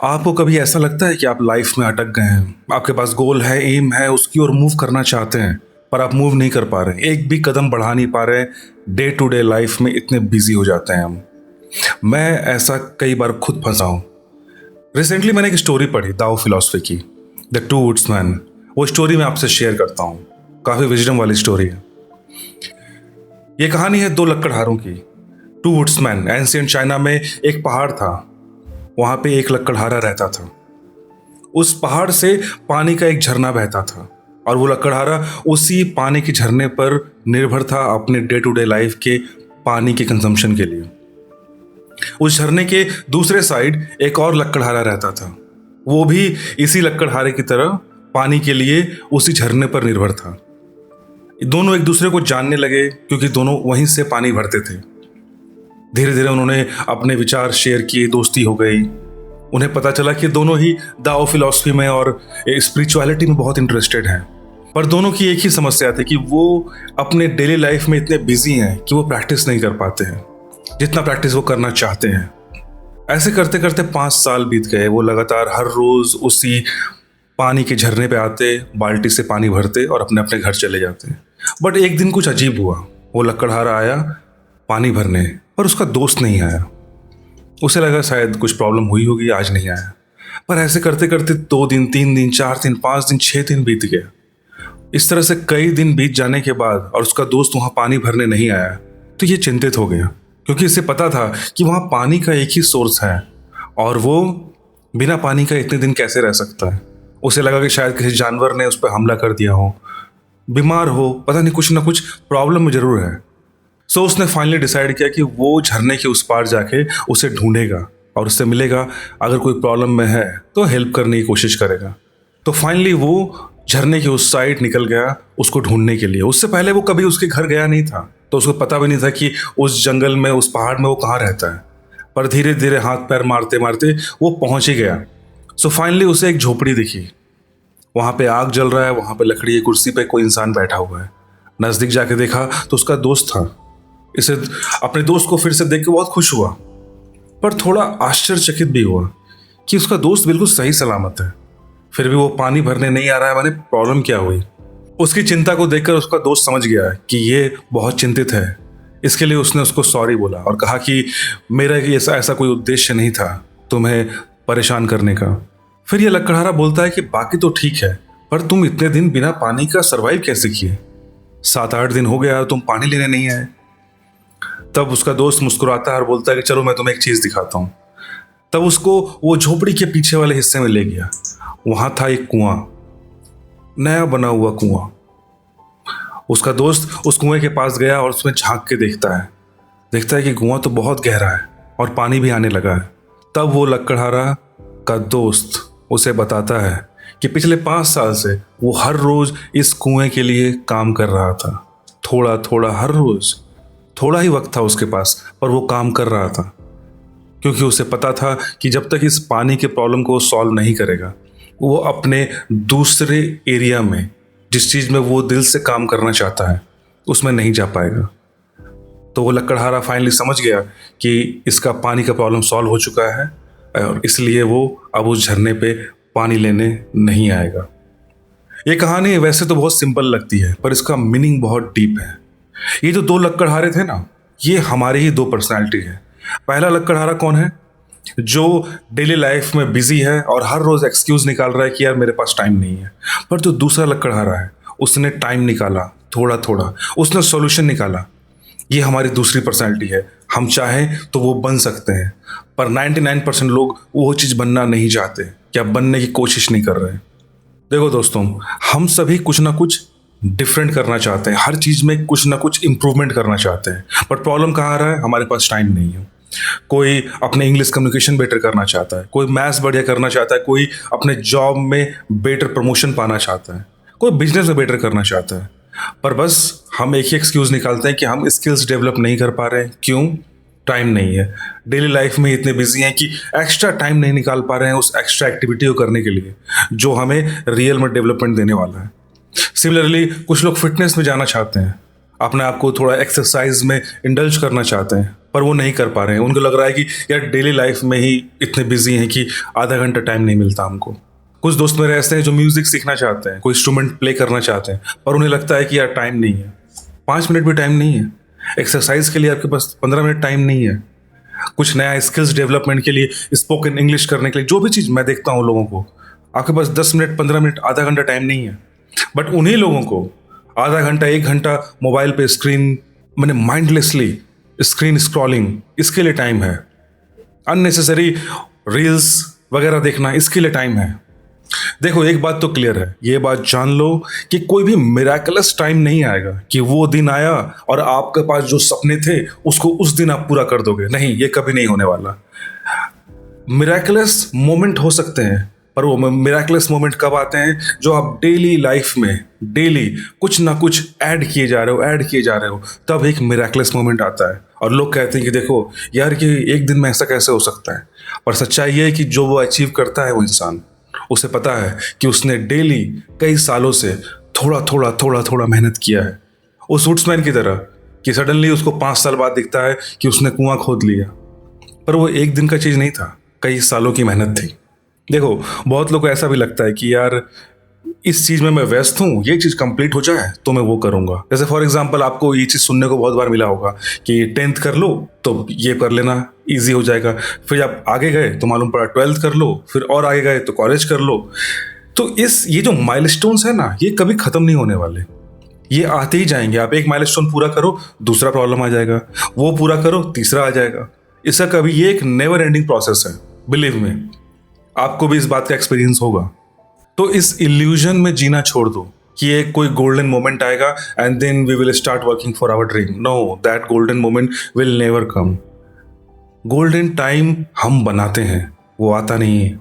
आपको कभी ऐसा लगता है कि आप लाइफ में अटक गए हैं? आपके पास गोल है, एम है, उसकी ओर मूव करना चाहते हैं, पर आप मूव नहीं कर पा रहे, एक भी कदम बढ़ा नहीं पा रहे। डे टू डे लाइफ में इतने बिजी हो जाते हैं हम। मैं ऐसा कई बार खुद फंसा हूँ। रिसेंटली मैंने एक स्टोरी पढ़ी दाओ फिलॉसफी की, द टू वुड्समैन। वो स्टोरी मैं आपसे शेयर करता हूँ। काफ़ी विजडम वाली स्टोरी है। ये कहानी है दो लकड़हारों की। टू वुड्समैन। एंशिएंट चाइना में एक पहाड़ था। वहाँ पे एक लकड़हारा रहता था। उस पहाड़ से पानी का एक झरना बहता था और वो लकड़हारा उसी पानी के झरने पर निर्भर था अपने डे टू डे लाइफ के पानी के कंजम्पशन के लिए। उस झरने के दूसरे साइड एक और लकड़हारा रहता था। वो भी इसी लकड़हारे की तरह पानी के लिए उसी झरने पर निर्भर था। दोनों एक दूसरे को जानने लगे क्योंकि दोनों वहीं से पानी भरते थे। धीरे धीरे उन्होंने अपने विचार शेयर किए, दोस्ती हो गई। उन्हें पता चला कि दोनों ही दाओ फिलॉसफी में और स्पिरिचुअलिटी में बहुत इंटरेस्टेड हैं। पर दोनों की एक ही समस्या थी कि वो अपने डेली लाइफ में इतने बिजी हैं कि वो प्रैक्टिस नहीं कर पाते हैं जितना प्रैक्टिस वो करना चाहते हैं। ऐसे करते करते 5 साल बीत गए। वो लगातार हर रोज उसी पानी के झरने पे आते, बाल्टी से पानी भरते और अपने अपने घर चले जाते। बट एक दिन कुछ अजीब हुआ। वो लकड़हारा आया पानी भरने, पर उसका दोस्त नहीं आया। उसे लगा शायद कुछ प्रॉब्लम हुई होगी, आज नहीं आया। पर ऐसे करते करते 2 दिन, 3 दिन, 4 दिन, 5 दिन, 6 दिन बीत गया। इस तरह से कई दिन बीत जाने के बाद और उसका दोस्त वहां पानी भरने नहीं आया तो ये चिंतित हो गया, क्योंकि इसे पता था कि वहां पानी का एक ही सोर्स है और वो बिना पानी का इतने दिन कैसे रह सकता है। उसे लगा कि शायद किसी जानवर ने उस पर हमला कर दिया हो, बीमार हो, पता नहीं कुछ ना कुछ प्रॉब्लम में जरूर है। सो उसने फाइनली डिसाइड किया कि वो झरने के उस पार जाके उसे ढूंढेगा और उससे मिलेगा। अगर कोई प्रॉब्लम में है तो हेल्प करने की कोशिश करेगा। तो फाइनली वो झरने के उस साइड निकल गया उसको ढूंढने के लिए। उससे पहले वो कभी उसके घर गया नहीं था, तो उसको पता भी नहीं था कि उस जंगल में, उस पहाड़ में वो कहाँ रहता है। पर धीरे धीरे हाथ पैर मारते मारते वो पहुंच ही गया। सो फाइनली उसे एक झोपड़ी दिखी। वहां पे आग जल रहा है, वहां पे लकड़ी की कुर्सी पे कोई इंसान बैठा हुआ है। नजदीक जाके देखा तो उसका दोस्त था। इसे अपने दोस्त को फिर से देख के बहुत खुश हुआ, पर थोड़ा आश्चर्यचकित भी हुआ कि उसका दोस्त बिल्कुल सही सलामत है, फिर भी वो पानी भरने नहीं आ रहा है। मैंने प्रॉब्लम क्या हुई? उसकी चिंता को देखकर उसका दोस्त समझ गया कि ये बहुत चिंतित है। इसके लिए उसने उसको सॉरी बोला और कहा कि मेरा ऐसा कोई उद्देश्य नहीं था तुम्हें परेशान करने का। फिर ये लकड़हारा बोलता है कि बाकी तो ठीक है, पर तुम इतने दिन बिना पानी का सरवाइव कैसे किए? 7-8 दिन हो गया तुम पानी लेने नहीं आए। तब उसका दोस्त मुस्कुराता है और बोलता है कि चलो मैं तुम्हें एक चीज दिखाता हूँ। तब उसको वो झोपड़ी के पीछे वाले हिस्से में ले गया। वहां था एक कुआं, नया बना हुआ कुआं। उसका दोस्त उस कुएं के पास गया और उसमें झांक के देखता है कि कुआं तो बहुत गहरा है और पानी भी आने लगा है। तब वो लकड़हारा का दोस्त उसे बताता है कि पिछले 5 साल से वो हर रोज इस कुएं के लिए काम कर रहा था। थोड़ा थोड़ा हर रोज, थोड़ा ही वक्त था उसके पास, पर वो काम कर रहा था क्योंकि उसे पता था कि जब तक इस पानी के प्रॉब्लम को सॉल्व नहीं करेगा, वो अपने दूसरे एरिया में, जिस चीज़ में वो दिल से काम करना चाहता है, उसमें नहीं जा पाएगा। तो वो लकड़हारा फाइनली समझ गया कि इसका पानी का प्रॉब्लम सॉल्व हो चुका है और इसलिए वो अब उस झरने पे पानी लेने नहीं आएगा। ये कहानी वैसे तो बहुत सिंपल लगती है, पर इसका मीनिंग बहुत डीप है। ये जो 2 लकड़हारे थे ना, ये हमारी ही 2 पर्सनैलिटी है। पहला लकड़हारा कौन है? जो डेली लाइफ में बिजी है और हर रोज एक्सक्यूज निकाल रहा है कि यार मेरे पास टाइम नहीं है। पर जो दूसरा लकड़हारा है, उसने टाइम निकाला, थोड़ा थोड़ा उसने सॉल्यूशन निकाला। ये हमारी दूसरी पर्सनैलिटी है। हम चाहें तो वो बन सकते हैं, पर 99% लोग वो चीज़ बनना नहीं चाहते, क्या बनने की कोशिश नहीं कर रहे। देखो दोस्तों, हम सभी कुछ ना कुछ डिफरेंट करना चाहते हैं, हर चीज़ में कुछ ना कुछ इंप्रूवमेंट करना चाहते हैं। बट प्रॉब्लम कहाँ आ रहा है? हमारे पास टाइम नहीं है। कोई अपने इंग्लिश कम्युनिकेशन बेटर करना चाहता है, कोई मैथ्स बढ़िया करना चाहता है, कोई अपने जॉब में बेटर प्रमोशन पाना चाहता है, कोई बिजनेस में बेटर करना चाहता है। पर बस हम एक ही एक्सक्यूज़ निकालते हैं कि हम स्किल्स डेवलप नहीं कर पा रहे हैं। क्यों? टाइम नहीं है। डेली लाइफ में इतने बिजी हैं कि एक्स्ट्रा टाइम नहीं निकाल पा रहे हैं उस एक्स्ट्रा एक्टिविटी को करने के लिए जो हमें रियल में डेवलपमेंट देने वाला है। सिमिलरली कुछ लोग फिटनेस में जाना चाहते हैं, अपने आप को थोड़ा एक्सरसाइज में इंडल्ज करना चाहते हैं, पर वो नहीं कर पा रहे हैं। उनको लग रहा है कि यार डेली लाइफ में ही इतने बिजी हैं कि आधा घंटा टाइम नहीं मिलता हमको। कुछ दोस्त मेरे ऐसे हैं जो म्यूजिक सीखना चाहते हैं, कोई इंस्ट्रूमेंट प्ले करना चाहते हैं, पर उन्हें लगता है कि यार टाइम नहीं है, 5 मिनट भी टाइम नहीं है। एक्सरसाइज के लिए आपके पास 15 मिनट टाइम नहीं है। कुछ नया स्किल्स डेवलपमेंट के लिए, स्पोकन इंग्लिश करने के लिए, जो भी चीज़ मैं देखता हूँ लोगों को, आपके पास 10 मिनट, 15 मिनट, आधा घंटा टाइम नहीं है। बट उन्हीं लोगों को आधा घंटा, 1 घंटा मोबाइल पे स्क्रीन, मैंने माइंडलेसली स्क्रीन स्क्रॉलिंग, इसके लिए टाइम है। अननेसेसरी रील्स वगैरह देखना, इसके लिए टाइम है। देखो एक बात तो क्लियर है, ये बात जान लो कि कोई भी मिराकलस टाइम नहीं आएगा कि वो दिन आया और आपके पास जो सपने थे उसको उस दिन आप पूरा कर दोगे। नहीं, ये कभी नहीं होने वाला। मिराकलस मोमेंट हो सकते हैं, पर वो मिराकलस मोमेंट कब आते हैं? जो आप डेली लाइफ में डेली कुछ ना कुछ ऐड किए जा रहे हो, तब एक मिराकलस मोमेंट आता है। और लोग कहते हैं कि देखो यार कि एक दिन में ऐसा कैसे हो सकता है, पर सच्चाई ये है कि जो वो अचीव करता है वो इंसान, उसे पता है कि उसने डेली कई सालों से थोड़ा मेहनत किया है। वो सूट्समैन की तरह कि सडनली उसको 5 साल बाद दिखता है कि उसने कुआं खोद लिया, पर वो एक दिन का चीज़ नहीं था, कई सालों की मेहनत थी। देखो बहुत लोगों को ऐसा भी लगता है कि यार इस चीज़ में मैं व्यस्त हूँ, ये चीज़ कंप्लीट हो जाए तो मैं वो करूँगा। जैसे फॉर एग्जांपल आपको ये चीज़ सुनने को बहुत बार मिला होगा कि 10th कर लो तो ये कर लेना, ईजी हो जाएगा। फिर आप आगे गए तो मालूम पड़ा 12th कर लो, फिर और आगे गए तो कॉलेज कर लो। तो ये जो माइलस्टोन्स है ना, ये कभी ख़त्म नहीं होने वाले, ये आते ही जाएंगे। आप एक माइलस्टोन पूरा करो, दूसरा प्रॉब्लम आ जाएगा, वो पूरा करो, तीसरा आ जाएगा। इसका कभी, ये एक नेवर एंडिंग प्रोसेस है, बिलीव में। आपको भी इस बात का एक्सपीरियंस होगा। तो इस इल्यूजन में जीना छोड़ दो कि एक कोई गोल्डन मोमेंट आएगा and then we will start working for our dream. No, that golden moment will never come. Golden time हम बनाते हैं, वो आता नहीं है।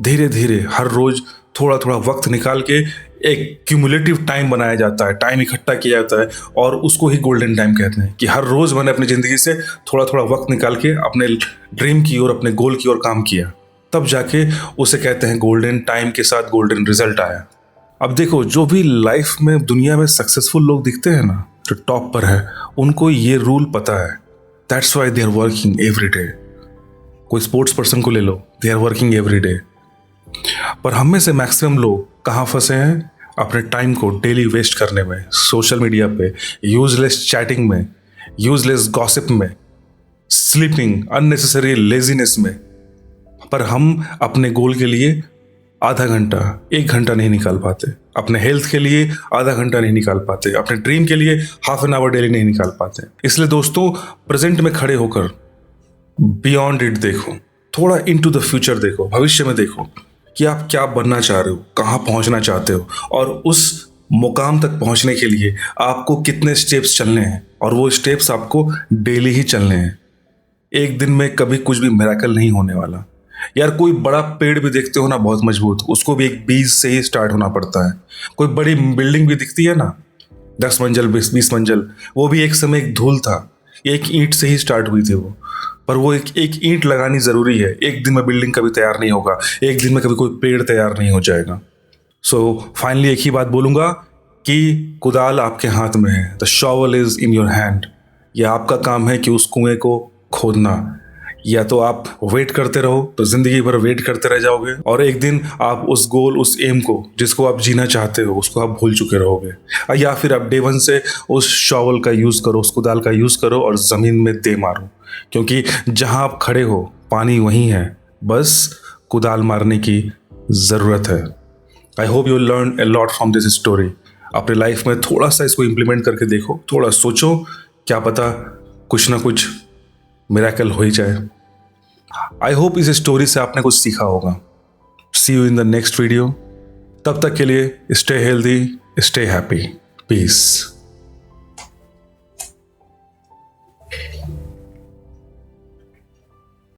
धीरे धीरे हर रोज थोड़ा थोड़ा वक्त निकाल के एक क्यूमुलेटिव टाइम बनाया जाता है, टाइम इकट्ठा किया जाता है, और उसको ही गोल्डन टाइम कहते हैं। कि हर रोज मैंने अपनी जिंदगी से थोड़ा थोड़ा वक्त निकाल के अपने ड्रीम की ओर, अपने गोल की ओर काम किया, तब जाके उसे कहते हैं गोल्डन टाइम के साथ गोल्डन रिजल्ट आया। अब देखो जो भी लाइफ में दुनिया में सक्सेसफुल लोग दिखते हैं ना, जो टॉप पर है, उनको ये रूल पता है। That's why they are working every day. कोई स्पोर्ट्स पर्सन को ले लो, they are working every day. पर हम में से मैक्सिमम लोग कहाँ फंसे हैं? अपने टाइम को डेली वेस्ट करने में, सोशल मीडिया पे यूजलेस चैटिंग में, यूजलेस गॉसिप में, स्लीपिंग, अननेसेसरी लेजीनेस में। पर हम अपने गोल के लिए आधा घंटा, 1 घंटा नहीं निकाल पाते, अपने हेल्थ के लिए आधा घंटा नहीं निकाल पाते, अपने ड्रीम के लिए हाफ एन आवर डेली नहीं निकाल पाते। इसलिए दोस्तों, प्रेजेंट में खड़े होकर बियॉन्ड इट देखो, थोड़ा इनटू द फ्यूचर देखो, भविष्य में देखो कि आप क्या बनना चाह रहे हो, कहाँ पहुँचना चाहते हो, और उस मुकाम तक पहुँचने के लिए आपको कितने स्टेप्स चलने हैं, और वो स्टेप्स आपको डेली ही चलने हैं। एक दिन में कभी कुछ भी मिरेकल नहीं होने वाला। यार कोई बड़ा पेड़ भी देखते हो ना, बहुत मजबूत, उसको भी एक बीज से ही स्टार्ट होना पड़ता है। कोई बड़ी बिल्डिंग भी दिखती है ना, 10 मंजिल, 20 मंजिल, वो भी एक समय एक धूल था, एक ईंट से ही स्टार्ट हुई थी वो। पर वो एक ईंट लगानी जरूरी है। एक दिन में बिल्डिंग कभी तैयार नहीं होगा, एक दिन में कभी कोई पेड़ तैयार नहीं हो जाएगा। सो फाइनली एक ही बात बोलूंगा कि कुदाल आपके हाथ में है, the shovel is in your hand. यह आपका काम है कि उस कुएं को खोदना। या तो आप वेट करते रहो तो जिंदगी भर वेट करते रह जाओगे, और एक दिन आप उस गोल, उस एम को, जिसको आप जीना चाहते हो, उसको आप भूल चुके रहोगे। या फिर आप डे वन से उस शॉवल का यूज़ करो, उस कुदाल का यूज़ करो और ज़मीन में दे मारो, क्योंकि जहाँ आप खड़े हो पानी वहीं है, बस कुदाल मारने की ज़रूरत है। I hope you learn a lot from this story. अपने लाइफ में थोड़ा सा इसको इम्प्लीमेंट करके देखो, थोड़ा सोचो, क्या पता कुछ ना कुछ मिरेकल हो ही जाए। आई होप इस स्टोरी से आपने कुछ सीखा होगा। See you in the next video. तब तक के लिए stay healthy, stay happy, piece.